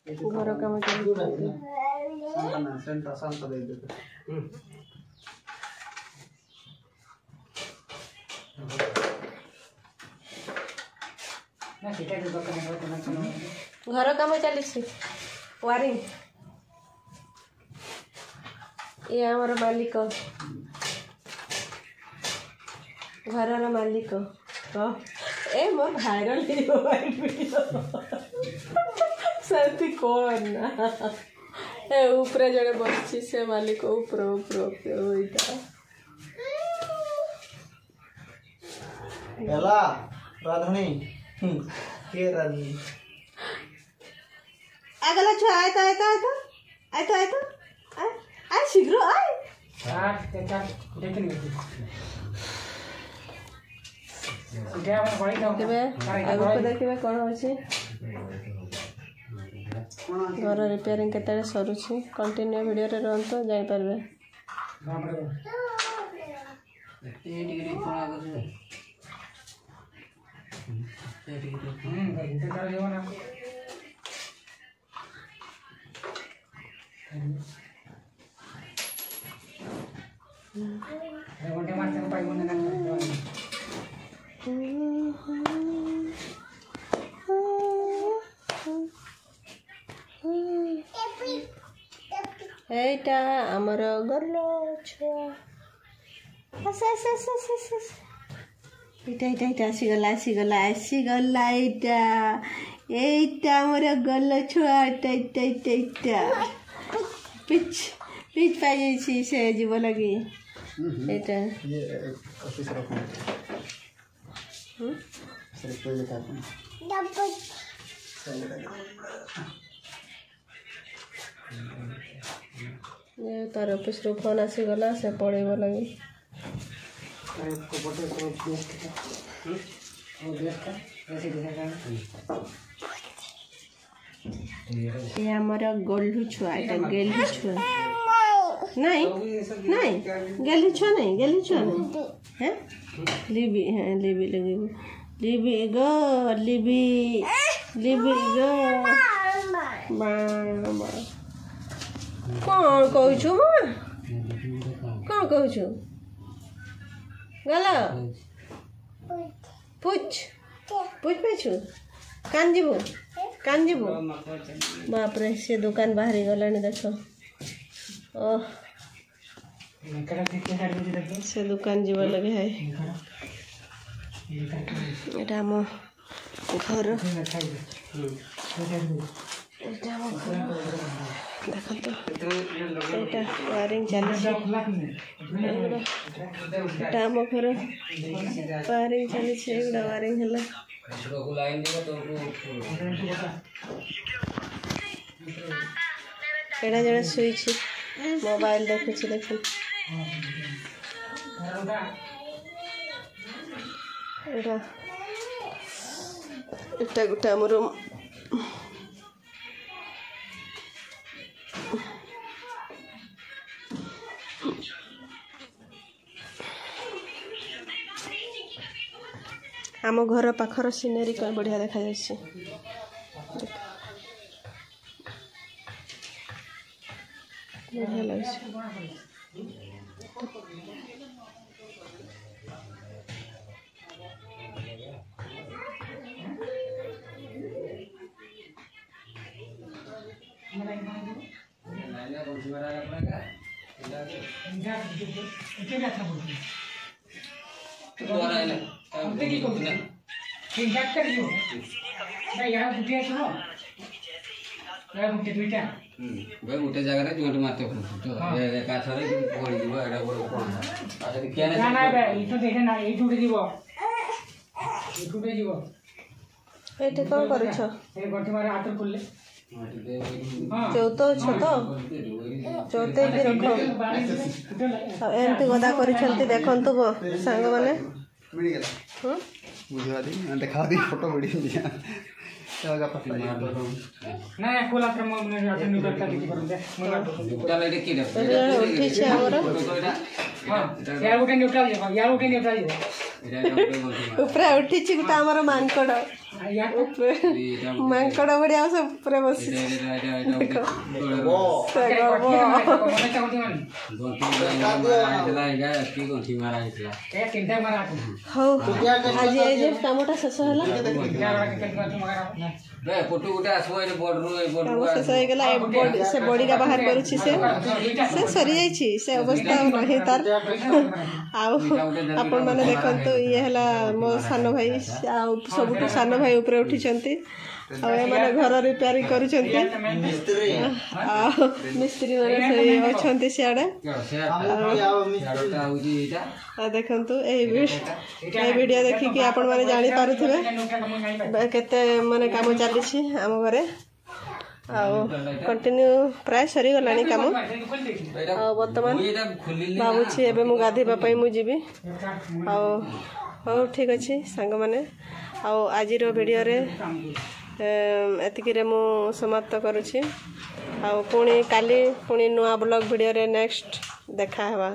घर काम चलती घर काम चली वारिंग ये आमर मालिक घर मालिक ए मोर भाइरल सेल्फी कौन ए ऊपर जड़े बच्ची से मालिक ऊपर ऊपर एला राधुनी के राधुनी आगला छुआ आय शीघ्र आय देखिए कौन अच्छे घर रिपेयरिंग केते सरुची कंटिन्यू वीडियो रे रहंतो जाई परबे এইটা আমার গল্ল ছুয়া এইটা আসিগলা এইটা এইটা আমার গল্ল ছুয়া এইটা পিচ পাই যাইছি সে জীব লাগি এইটা तार ऑफिस रो फोन आसीगला से पड़ेब लगे ये हमारा गोल्डू छुआ गेलू छुआ नहीं गेलू छुआ नहीं है लिबी लगी लिबी गो कौन कहू कौन कहू गल पुछ पाछु कान जीवु बाप रे से दुकान बाहरी गला देख ओह से दुकान जीव लगे है एटा हम घर देखो तो एटा वायरिंग चली एटा हम घर वायरिंग चली एगुड़ा वायरिंग है एटा जड़े शुई मोबाइल देखु देख एटा गोटे आम रूम आम घर पाखर सीनेरी कौन बढ़िया देखा जाए बढ़िया लगे गोटे जगह जोट माते काठरे पड़ी जीव एटा कोन क्या ना इठो देखे ना इठुटे जीव एटे कोन करू छ ए गठी मारे हाथ खुलले चौतो छ तो चौते भी रखो एमती गदा करी छंती देखंतु गो संग माने मिल गेला बुझवा दी देखा दी फोटो वीडियो दिया लगा पता ना कोला क्रम में अटेंड करता लिखि परंते उठा ले की दे उठी छ हमर हां यार उठे न्यूट्रल जे ऊपर उठी छ गुटा हमर मानकड़ ମାଙ୍କଡ ଭଳିଆ ଆଉ ସବୁ ଉପରେ ବସିଛି ହଉ ଆଜି ଏଇ ଯେ କାମଟା ଶେଷ ହେଲା କାମ ଶେଷ ହେଇଗଲା ସେ ବଡ଼ିଟା ବାହାର କରୁଛି ସେ ସରିଯାଇଛି ସେ ଅବସ୍ଥା ଆଉ ନାହିଁ ତାର ଆଉ ଆପଣମାନେ ଦେଖନ୍ତୁ ଇଏ ହେଲା ମୋ ସାନ ଭାଇ ଆଉ ସବୁଠୁ ସାନ ଭାଇ ଉପରେ ଉଠିଛନ୍ତି ଆଉ ଏମାନେ ଘର ରିପେୟାରିଂ କରୁଛନ୍ତି ଆଉ ମିସ୍ତ୍ରୀ ମାନେ ସେଇ ଅଛନ୍ତି ସିଆଡ଼େ ଆଉ ଦେଖନ୍ତୁ ଏଇ ଭିଡ଼ିଓ ଦେଖିକି ଆପଣମାନେ ଜାଣିପାରୁଥିବେ କେତେ ମାନେ କାମ ଚାଲିଛି ଆମ ଘରେ ଆଉ କଣ୍ଟିନ୍ୟୁ ପ୍ରାୟ ସରିଗଲାଣି କାମ ଆଉ ବର୍ତ୍ତମାନ ଭାବୁଛି ଏବେ ମୁଁ ଗାଧୋଇବା ପାଇଁ ମୁଁ ଯିବି ଆଉ ହଉ ଠିକ୍ ଅଛି ସାଙ୍ଗମାନେ ଆଉ ଆଜିର ଭିଡ଼ିଓରେ ଏତିକିରେ ମୁଁ ସମାପ୍ତ କରୁଛି ଆଉ ପୁଣି କାଲି ପୁଣି ନୂଆ ବ୍ଲଗ୍ ଭିଡ଼ିଓରେ ନେକ୍ସଟ ଦେଖା ହେବା।